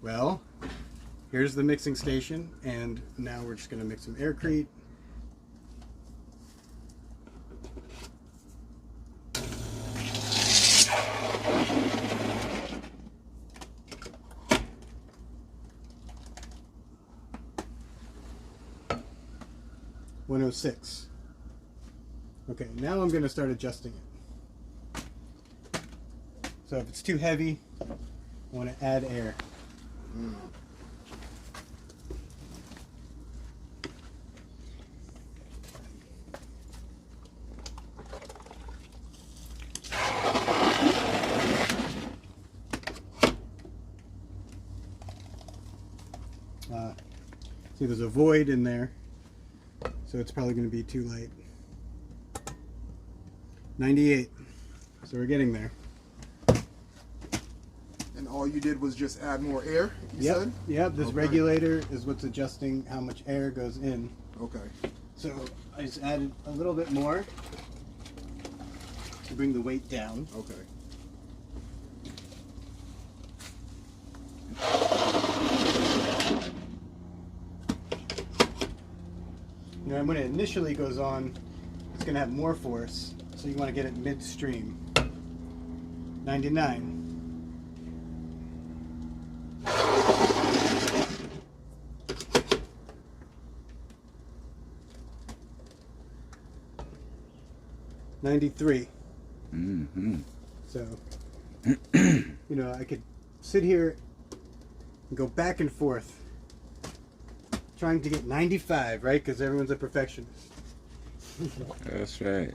Well, here's the mixing station, and now we're just going to mix some Aircrete. .106. Okay, now I'm going to start adjusting it. So if it's too heavy, I want to add air. See, there's a void in there, so it's probably going to be too light. 98. So we're getting there. And all you did was just add more air, you said? Yep, this regulator is what's adjusting how much air goes in. Okay. So I just added a little bit more to bring the weight down. Okay. Now when it initially goes on, it's going to have more force, so you want to get it midstream. 99. .93. So, you know, I could sit here and go back and forth trying to get 95, right? Because everyone's a perfectionist. That's right.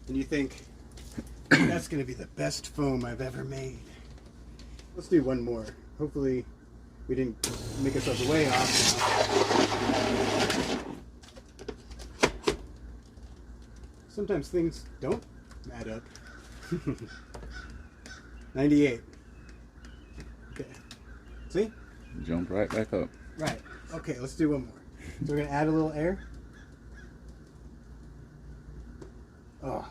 And you think, that's going to be the best foam I've ever made. Let's do one more. Hopefully we didn't make ourselves way off now. Sometimes things don't add up. 98. Okay. See? Jump right back up. Right. Okay, let's do one more. So we're going to add a little air. Oh.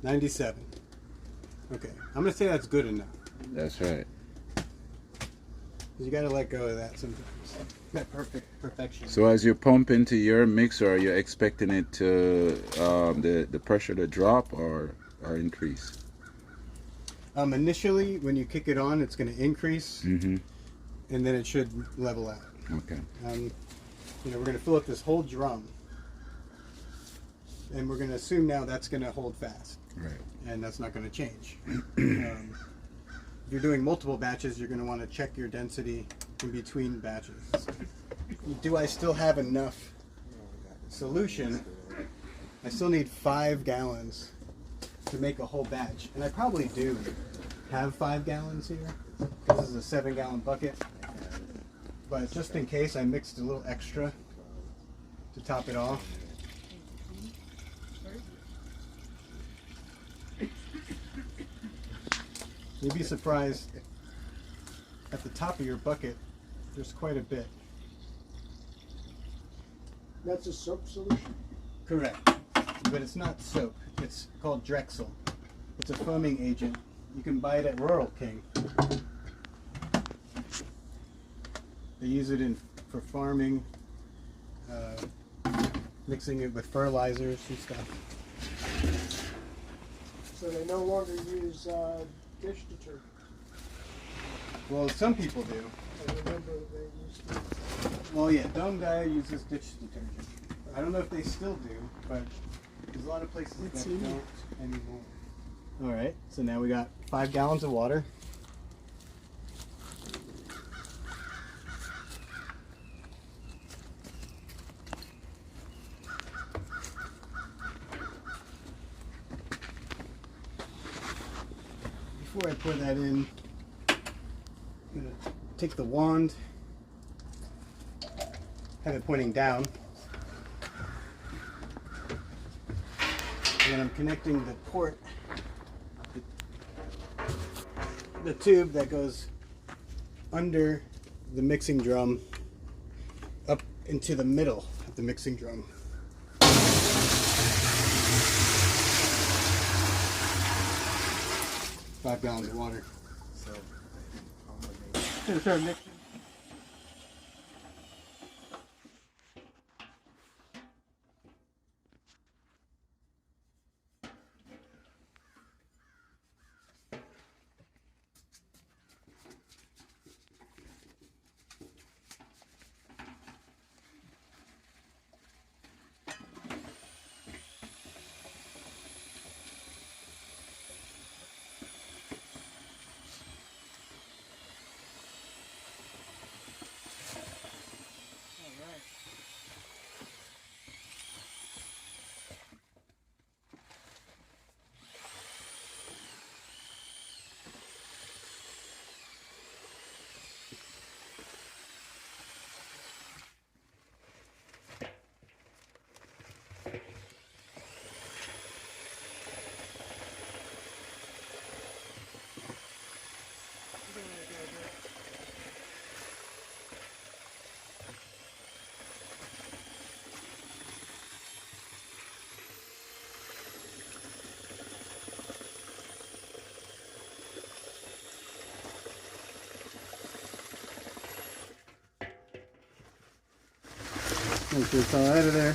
.97. Okay, I'm gonna say that's good enough. That's right. You gotta let go of that sometimes. That perfection. So as you pump into your mixer, are you expecting it to the pressure to drop or increase? Initially, when you kick it on, it's going to increase, and then it should level out. Okay. You know, we're going to fill up this whole drum, and we're going to assume now that's going to hold fast. Right. And that's not going to change. If you're doing multiple batches, you're going to want to check your density in between batches. Do I still have enough solution? I still need 5 gallons to make a whole batch. And I probably do have 5 gallons here, because this is a 7-gallon bucket. But just in case, I mixed a little extra to top it off. You'd be surprised, at the top of your bucket, there's quite a bit. That's a soap solution? Correct. But it's not soap. It's called Drexel. It's a foaming agent. You can buy it at Rural King. They use it for farming, mixing it with fertilizers and stuff. So they no longer use dish detergent. Well, some people do. I remember they used to. Well, yeah, Dome Guy uses dish detergent. I don't know if they still do, but there's a lot of places that don't anymore. All right, so now we got 5 gallons of water. Before I pour that in, I'm going to take the wand, have it pointing down, and then I'm connecting the port, the tube that goes under the mixing drum up into the middle of the mixing drum. 5 gallons of water. So, Gonna start mixing. Make this all out of there.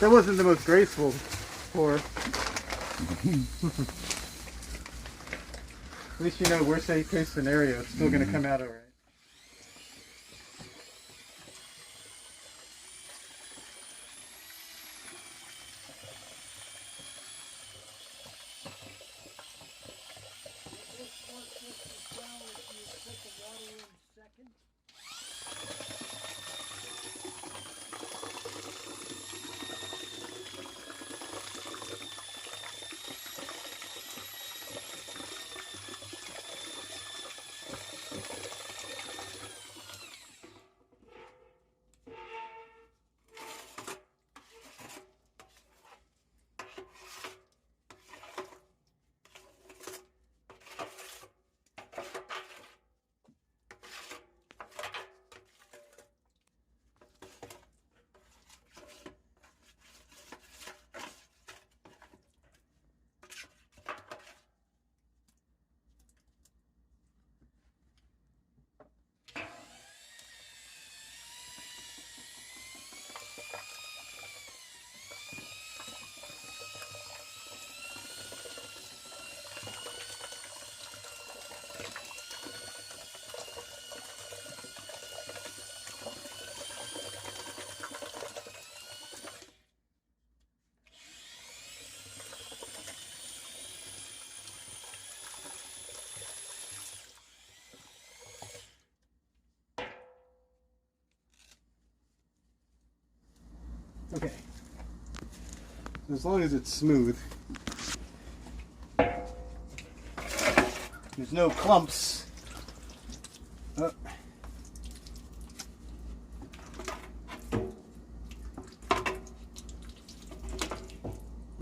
That wasn't the most graceful pour. At least you know, worst case scenario, it's still going to come out alright. Okay. As long as it's smooth. There's no clumps. Oh.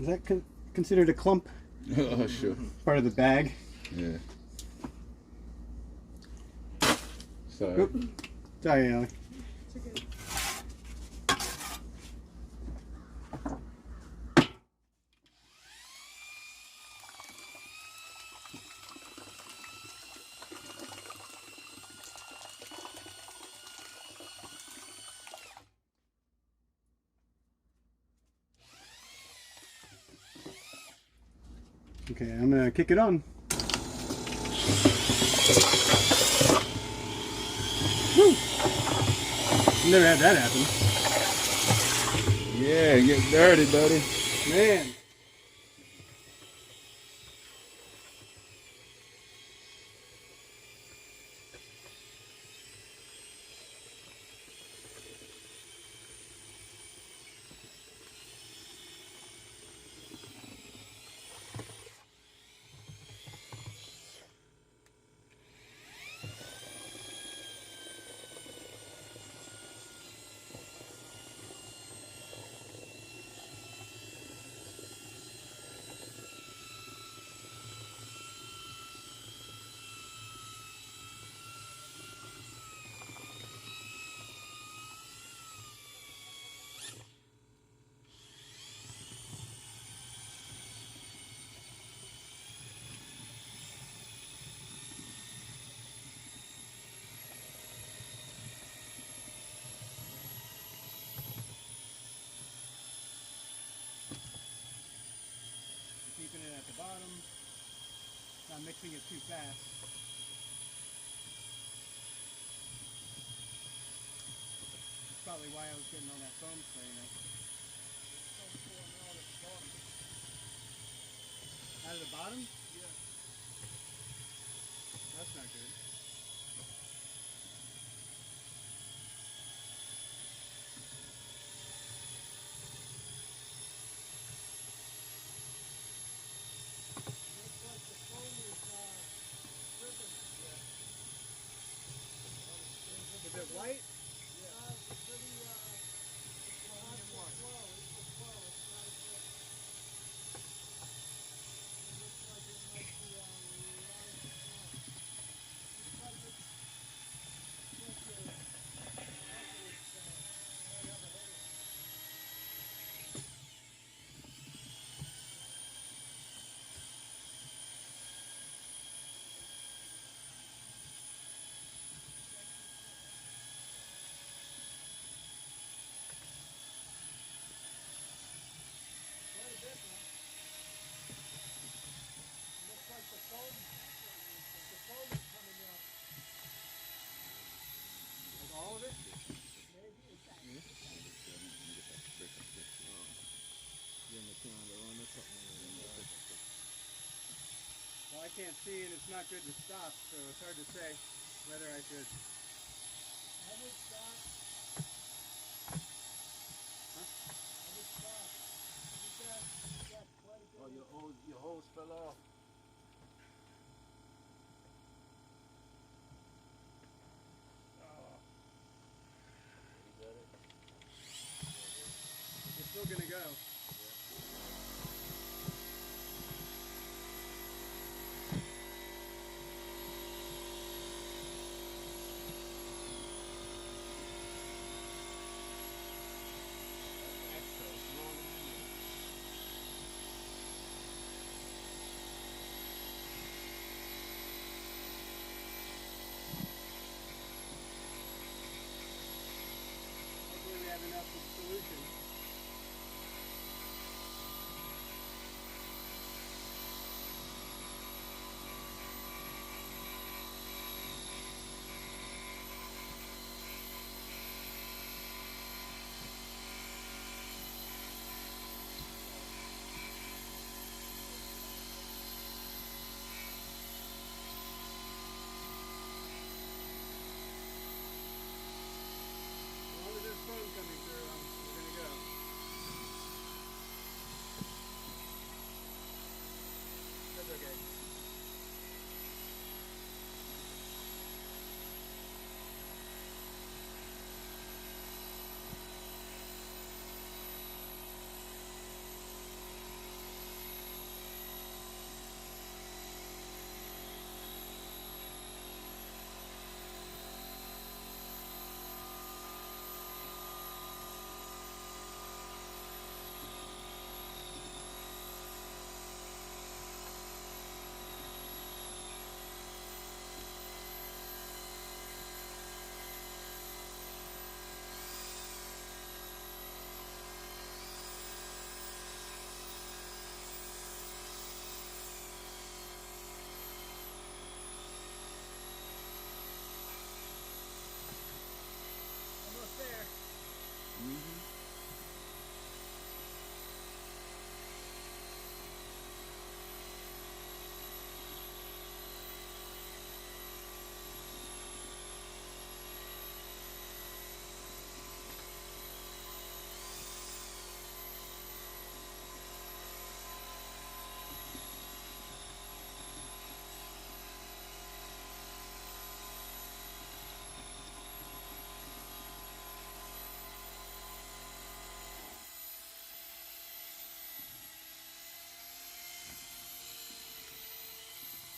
Is that considered a clump? Oh, sure. Part of the bag? Yeah. Sorry. Oop. Sorry, Allie. Okay, I'm gonna kick it on. Woo! Never had that happen. Yeah, get dirty, buddy. Man. I'm mixing it too fast. That's probably why I was getting all that foam spraying up. Out of the bottom? Yeah. That's not good. Looks like the foam is dripping. Is it white? It's a pretty, it's not the flow. It's the flow. It's not a drip. It looks like it might be a lot of flow. Looks like it's just a upwards, might have a headache. Quite a bit now. Looks like the foam is coming out. Like all of it? Maybe it's Well, I can't see and it's not good to stop, so it's hard to say whether I should. I would stop. I would stop. You got quite a bit. Oh, your hose fell off. Oh, You got it? it's still gonna go. Hopefully we have enough of the solution. As long as there's foam coming through, we're gonna go. That's okay. Almost there.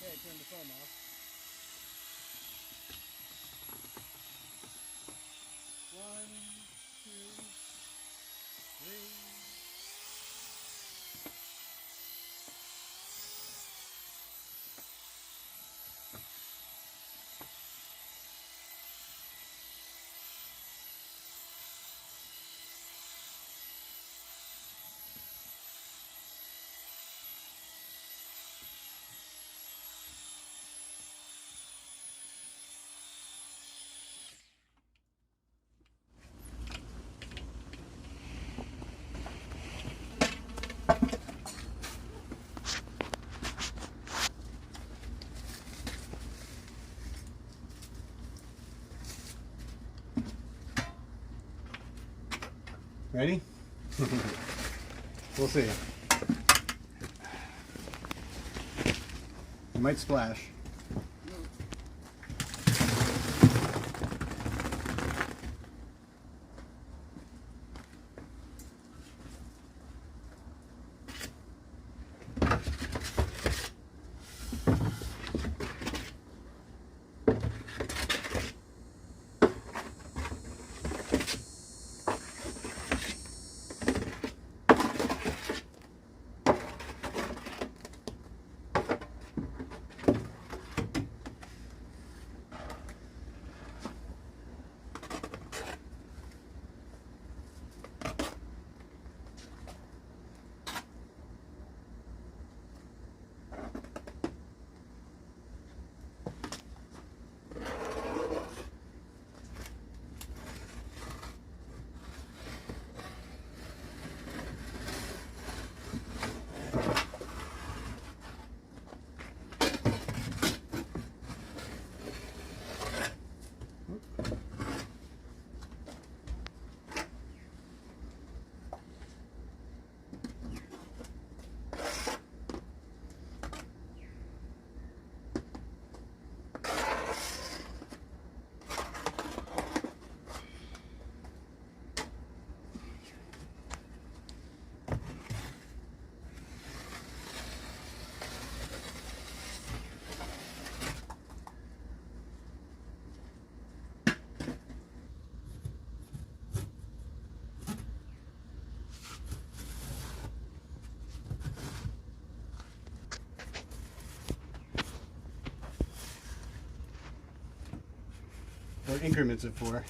Okay, turn the foam off. 1, 2, 3. Ready? We'll see. It might splash. Or increments of 4.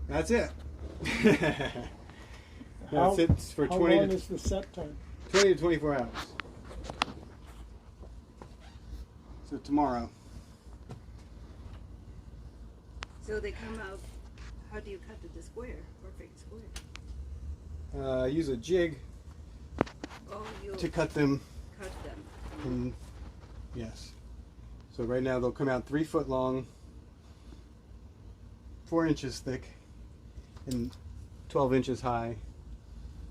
That's it. That's it for How 20 long to is the set time? 20 to 24 hours. So tomorrow. So they come out, how do you cut the square, perfect square? Use a jig Oh, you to cut them. cut them. In, yes. So right now they'll come out 3 foot long, 4 inches thick, and 12 inches high.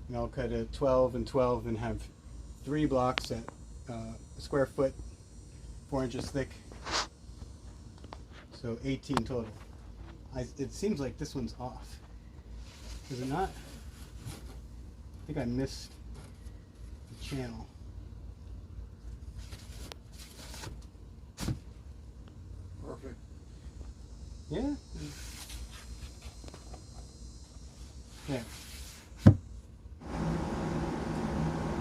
And I'll cut a 12 and 12 and have 3 blocks at a square foot, 4 inches thick. So 18 total. It seems like this one's off. Is it not? I think I missed the channel. Perfect. Yeah? Yeah.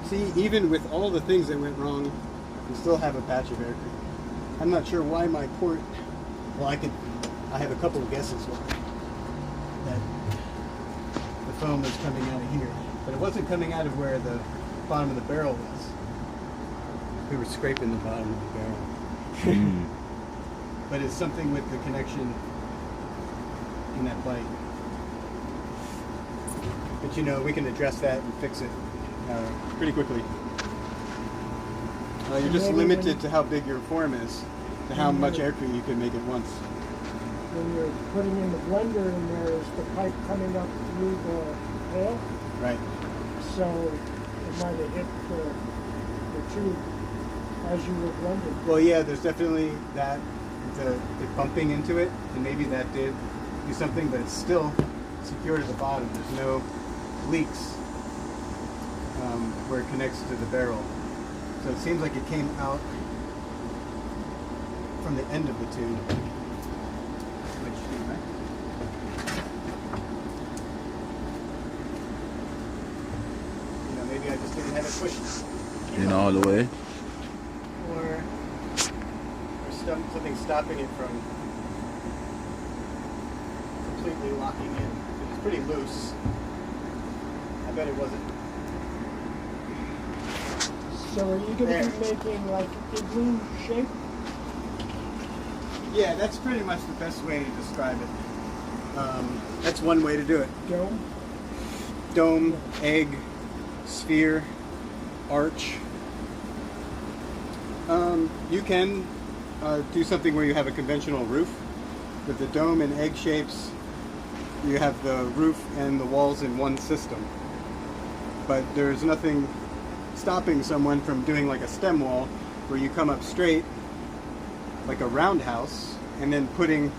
See, even with all the things that went wrong, we still have a patch of Aircrete. I'm not sure why my port, well, I have a couple of guesses why. That the foam is coming out of here. But it wasn't coming out of where the bottom of the barrel was. We were scraping the bottom of the barrel. But it's something with the connection in that bite. But you know, we can address that and fix it pretty quickly. You're just maybe limited to how big your form is, to how much Aircrete you can make at once. When you're putting in the blender in there, is the pipe coming up through the pail? Right. So it might have hit the tube as you were blending. Well, yeah, there's definitely that, the bumping into it, and maybe that did do something, but it's still secure to the bottom. There's no leaks where it connects to the barrel. So it seems like it came out from the end of the tube. Which, you know, maybe I just didn't have it pushed. In all the way. Or something stopping it from completely locking in. It was pretty loose. I bet it wasn't. So are you going to be making like igloo shape? Yeah, that's pretty much the best way to describe it. That's one way to do it. Dome? Dome, egg, sphere, arch. You can do something where you have a conventional roof. With the dome and egg shapes, you have the roof and the walls in one system. But there's nothing stopping someone from doing like a stem wall where you come up straight like a roundhouse and then putting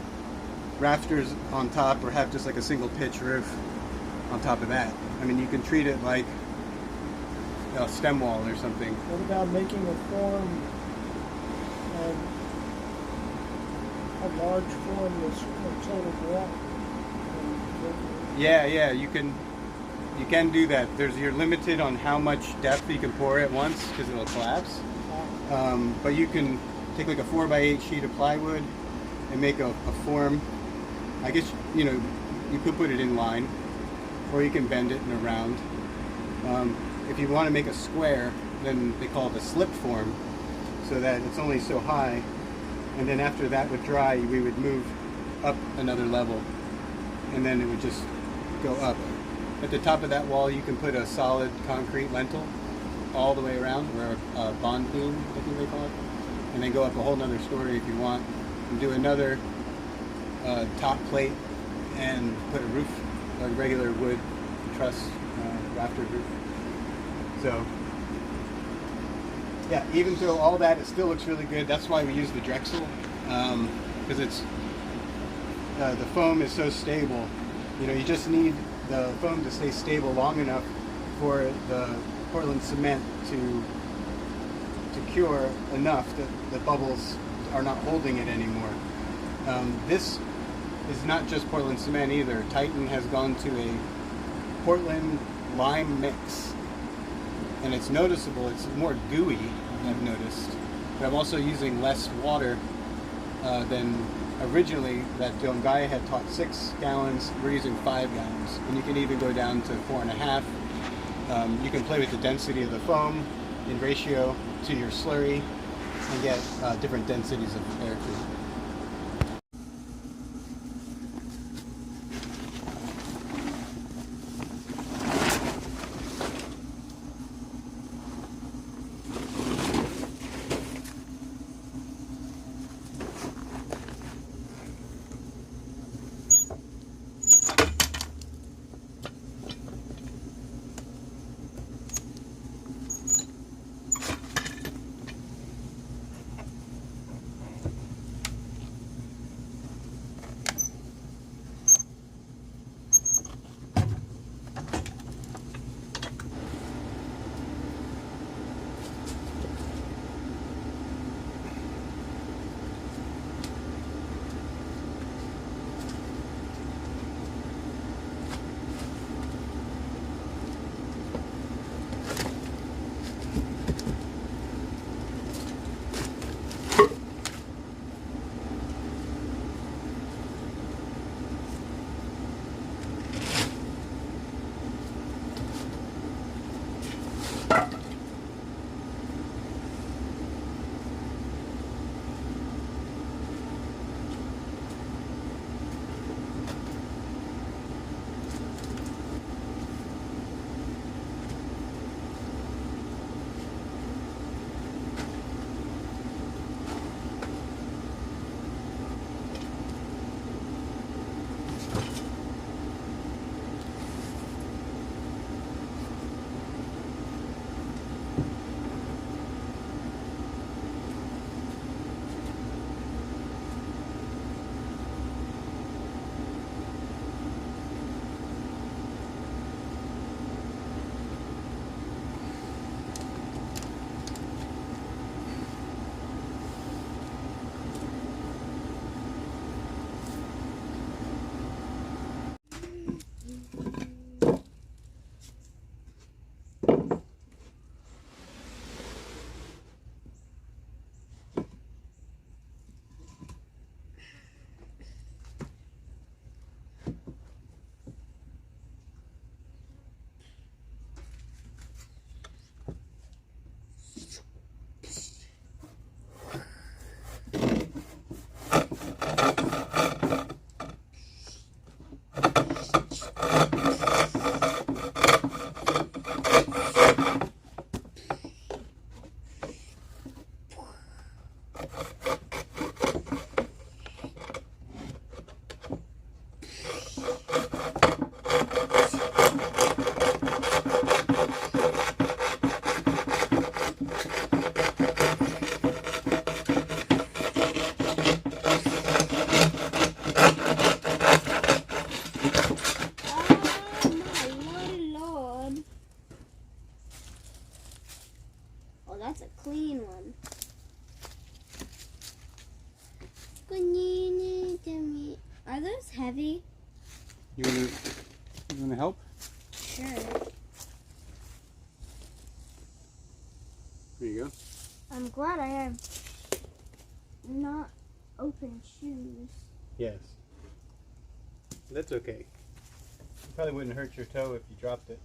rafters on top, or have just like a single pitch roof on top of that. I mean, you can treat it like a stem wall or something. What about making a form, a large form that's a total block? Yeah, you can do that. You're limited on how much depth you can pour at once because it'll collapse. But you can take like a 4x8 sheet of plywood and make a form. I guess you could put it in line, or you can bend it in a round. If you want to make a square, then they call it a slip form, so that it's only so high, and then after that would dry, we would move up another level, and then it would just go up. At the top of that wall, you can put a solid concrete lintel all the way around, or a bond beam, I think they call it, and then go up a whole nother story if you want, and do another top plate and put a roof, a regular wood truss raftered roof. So yeah, even though all that, it still looks really good. That's why we use the Drexel, because it's the foam is so stable. You just need the foam to stay stable long enough for the Portland cement to cure enough that the bubbles are not holding it anymore. This is not just Portland cement either. Titan has gone to a Portland lime mix, and it's noticeable. It's more gooey, I've noticed, but I'm also using less water than originally. That guy had taught 6 gallons. We're using 5 gallons, and you can even go down to 4.5. You can play with the density of the foam in ratio to your slurry and get different densities of Aircrete. Are those heavy? You wanna help? Sure. There you go. I'm glad I have not open shoes. Yes. That's okay. Probably wouldn't hurt your toe if you dropped it.